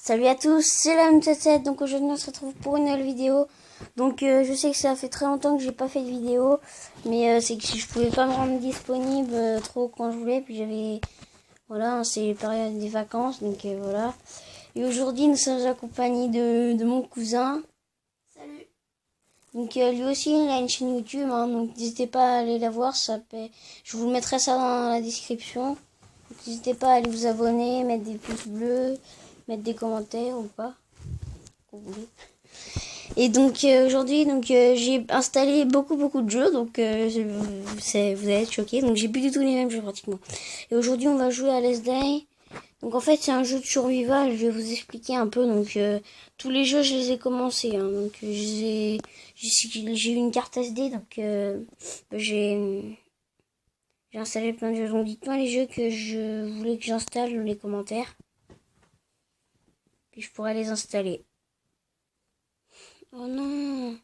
Salut à tous, c'est la M77, donc aujourd'hui on se retrouve pour une nouvelle vidéo. Donc je sais que ça fait très longtemps que j'ai pas fait de vidéo, mais c'est que je pouvais pas me rendre disponible trop quand je voulais, puis j'avais, voilà, c'est la période des vacances, donc voilà. Et aujourd'hui nous sommes accompagnés de mon cousin. Salut. Donc lui aussi il a une chaîne YouTube, hein, donc n'hésitez pas à aller la voir, je vous mettrai ça dans la description. N'hésitez pas à aller vous abonner, mettre des pouces bleus, mettre des commentaires ou pas, comme vous voulez. Et donc aujourd'hui, j'ai installé beaucoup de jeux, donc vous allez être choqués. Donc j'ai plus du tout les mêmes jeux pratiquement. Et aujourd'hui, on va jouer à Last Day. Donc en fait, c'est un jeu de survival. Je vais vous expliquer un peu. Donc tous les jeux, je les ai commencés. Hein. Donc j'ai eu une carte SD, donc j'ai installé plein de jeux. Donc dites-moi les jeux que je voulais que j'installe dans les commentaires. Puis je pourrais les installer. Oh non.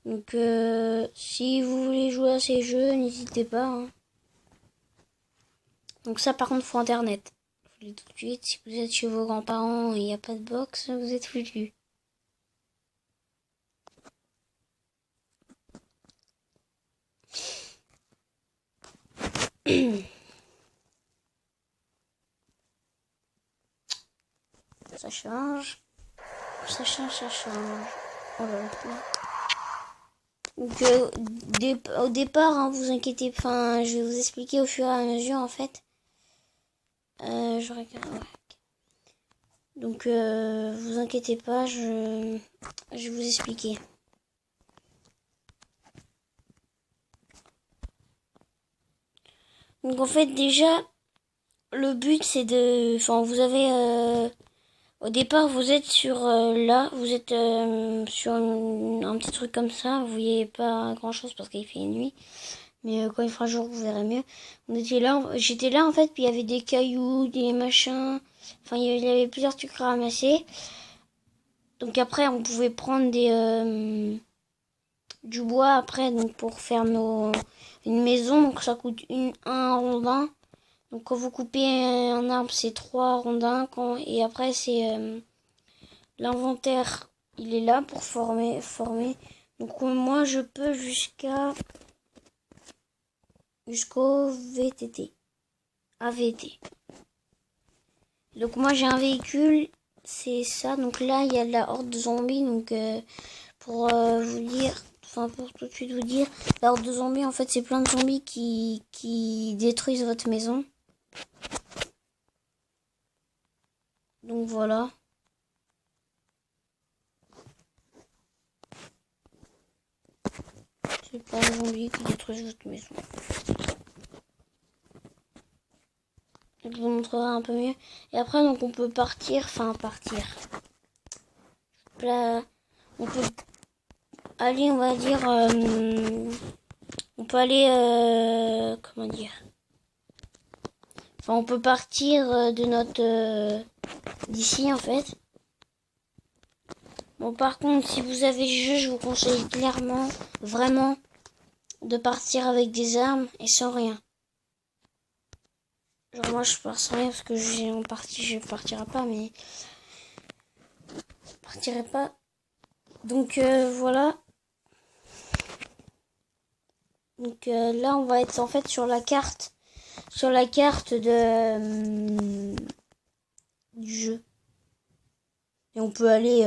Donc si vous voulez jouer à ces jeux, n'hésitez pas. Hein. Donc ça par contre faut internet. Je vous le dis tout de suite, si vous êtes chez vos grands-parents et il n'y a pas de box, vous êtes foutus. Ça change. Ça change. Oh là là. Donc au départ, hein, vous inquiétez pas, je vais vous expliquer au fur et à mesure en fait. Je regarde. Ouais. Donc vous inquiétez pas, je vais vous expliquer. Donc en fait déjà le but c'est de, enfin vous avez au départ vous êtes sur là, vous êtes sur un petit truc comme ça, vous voyez pas grand chose parce qu'il fait nuit, mais quand il fera jour vous verrez mieux. On était là, j'étais là en fait, puis il y avait des cailloux, des machins, enfin il y avait plusieurs trucs à ramasser. Donc après on pouvait prendre du bois après donc pour faire une maison, donc ça coûte un rondin. Donc quand vous coupez un arbre, c'est 3 rondins. Et après, c'est l'inventaire. Il est là pour former. Donc moi, je peux jusqu'au VTT. AVT. Donc moi, j'ai un véhicule. C'est ça. Donc là, il y a de la horde de zombies. Donc pour vous dire... Enfin, pour tout de suite vous dire, la horde de zombies, en fait, c'est plein de zombies qui détruisent votre maison. Donc voilà. C'est pas un zombie qui détruit votre maison. Je vous montrerai un peu mieux. Et après, donc, on peut partir. Là, on peut aller, on va dire... on peut aller... comment dire? Enfin, on peut partir de notre... d'ici, en fait. Bon, par contre, si vous avez le jeu, je vous conseille clairement, vraiment, de partir avec des armes et sans rien. Genre moi je pars sans rien parce que je partirai pas, mais je partirai pas. Donc voilà. Donc là on va être en fait sur la carte de du jeu. Et on peut aller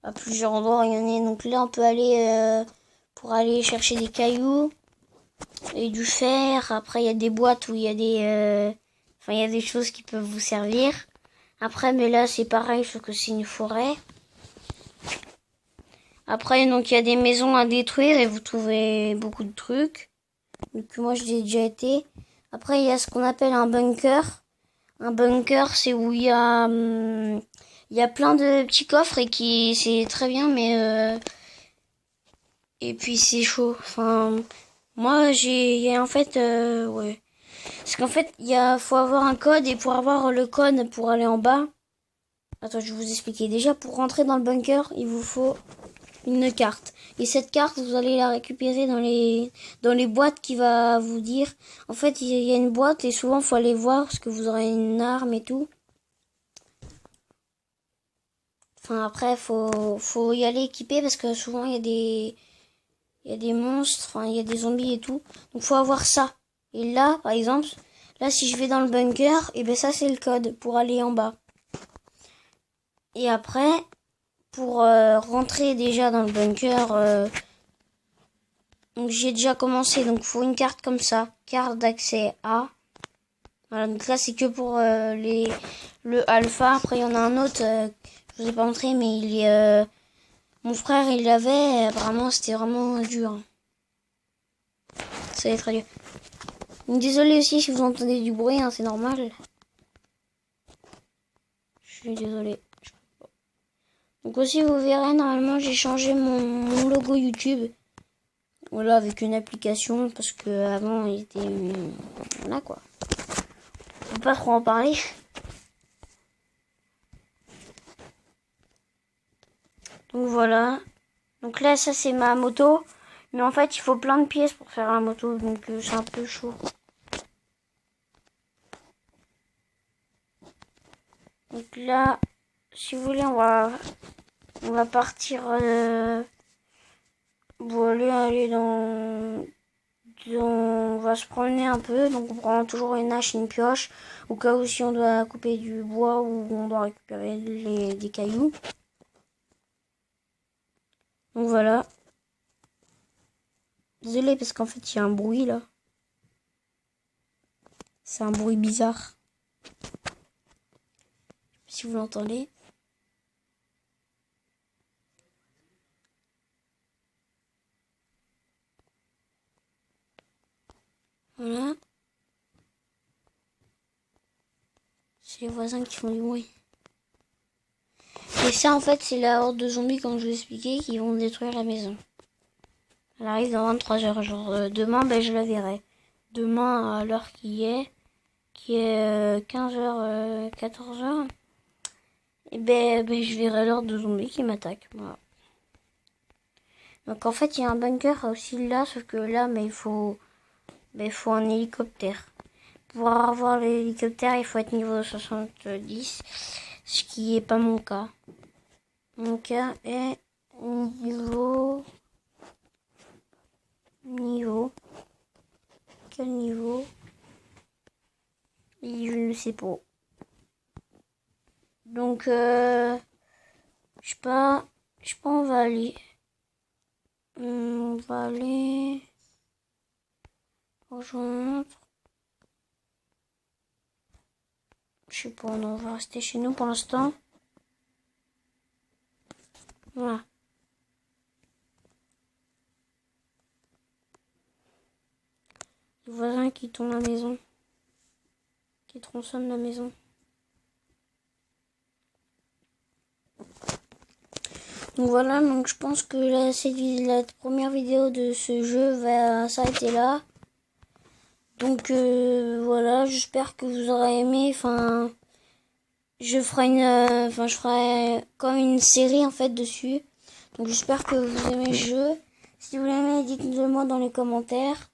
à plusieurs endroits, regardez. Donc là on peut aller pour aller chercher des cailloux et du fer. Après il y a des boîtes où il y a des il y a des choses qui peuvent vous servir. Après mais là c'est pareil, sauf que c'est une forêt. Après donc il y a des maisons à détruire et vous trouvez beaucoup de trucs. Donc moi j'y ai déjà été. Après il y a ce qu'on appelle un bunker. Un bunker c'est où il y a plein de petits coffres et qui c'est très bien, mais et puis c'est chaud. Enfin moi j'ai en fait ouais. Parce qu'en fait faut avoir un code, et pour avoir le code pour aller en bas. Attends, je vais vous expliquer. Déjà pour rentrer dans le bunker, il vous faut une carte. Et cette carte, vous allez la récupérer dans les boîtes qui va vous dire. En fait, il y a une boîte et souvent, faut aller voir parce que vous aurez une arme et tout. Enfin, après, faut y aller équipé parce que souvent, il y a des monstres, enfin, il y a des zombies et tout. Donc, faut avoir ça. Et là, par exemple, là, si je vais dans le bunker, et ben ça, c'est le code pour aller en bas. Et après, pour rentrer déjà dans le bunker, donc j'ai déjà commencé. Donc, faut une carte comme ça, carte d'accès A. Voilà, donc là, c'est que pour le alpha. Après, il y en a un autre, je vous ai pas montré, mais il est... mon frère, il l'avait. Apparemment, c'était vraiment dur. Ça va être très dur. Donc, désolé aussi si vous entendez du bruit, hein, c'est normal. Je suis désolé. Donc aussi, vous verrez, normalement, j'ai changé mon logo YouTube. Voilà, avec une application, parce que avant, il était... Voilà, quoi. On peut pas trop en parler. Donc voilà. Donc là, ça, c'est ma moto. Mais en fait, il faut plein de pièces pour faire la moto, donc c'est un peu chaud. Donc là, si vous voulez, on va partir... Bon, aller on va se promener un peu, donc on prend toujours une hache et une pioche, au cas où si on doit couper du bois ou on doit récupérer des cailloux. Donc voilà. Désolé parce qu'en fait il y a un bruit là. C'est un bruit bizarre. Si vous l'entendez. Voilà. C'est les voisins qui font du bruit. Et ça en fait c'est la horde de zombies comme je vous expliquais qui vont détruire la maison. Elle arrive dans 23 heures. Genre demain ben, je la verrai. Demain à l'heure qui est 15h, 14h. Et ben je verrai l'horde de zombies qui m'attaque. Voilà. Donc en fait il y a un bunker aussi là, sauf que là mais il faut un hélicoptère. Pour avoir l'hélicoptère il faut être niveau 70, ce qui est pas mon cas. Mon cas est niveau quel niveau? Et je ne sais pas. Donc je sais pas on va aller. On va aller rejoindre. Je sais pas, on va rester chez nous pour l'instant. Voilà. Les voisins qui tombent la maison. Qui tronçonnent la maison. Donc voilà, donc je pense que la première vidéo de ce jeu va s'arrêter là. Donc voilà, j'espère que vous aurez aimé. Enfin, je ferai comme une série en fait dessus. Donc j'espère que vous aimez le jeu. Si vous l'aimez, dites-le moi dans les commentaires.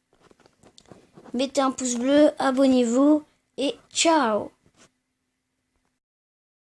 Mettez un pouce bleu, abonnez-vous et ciao!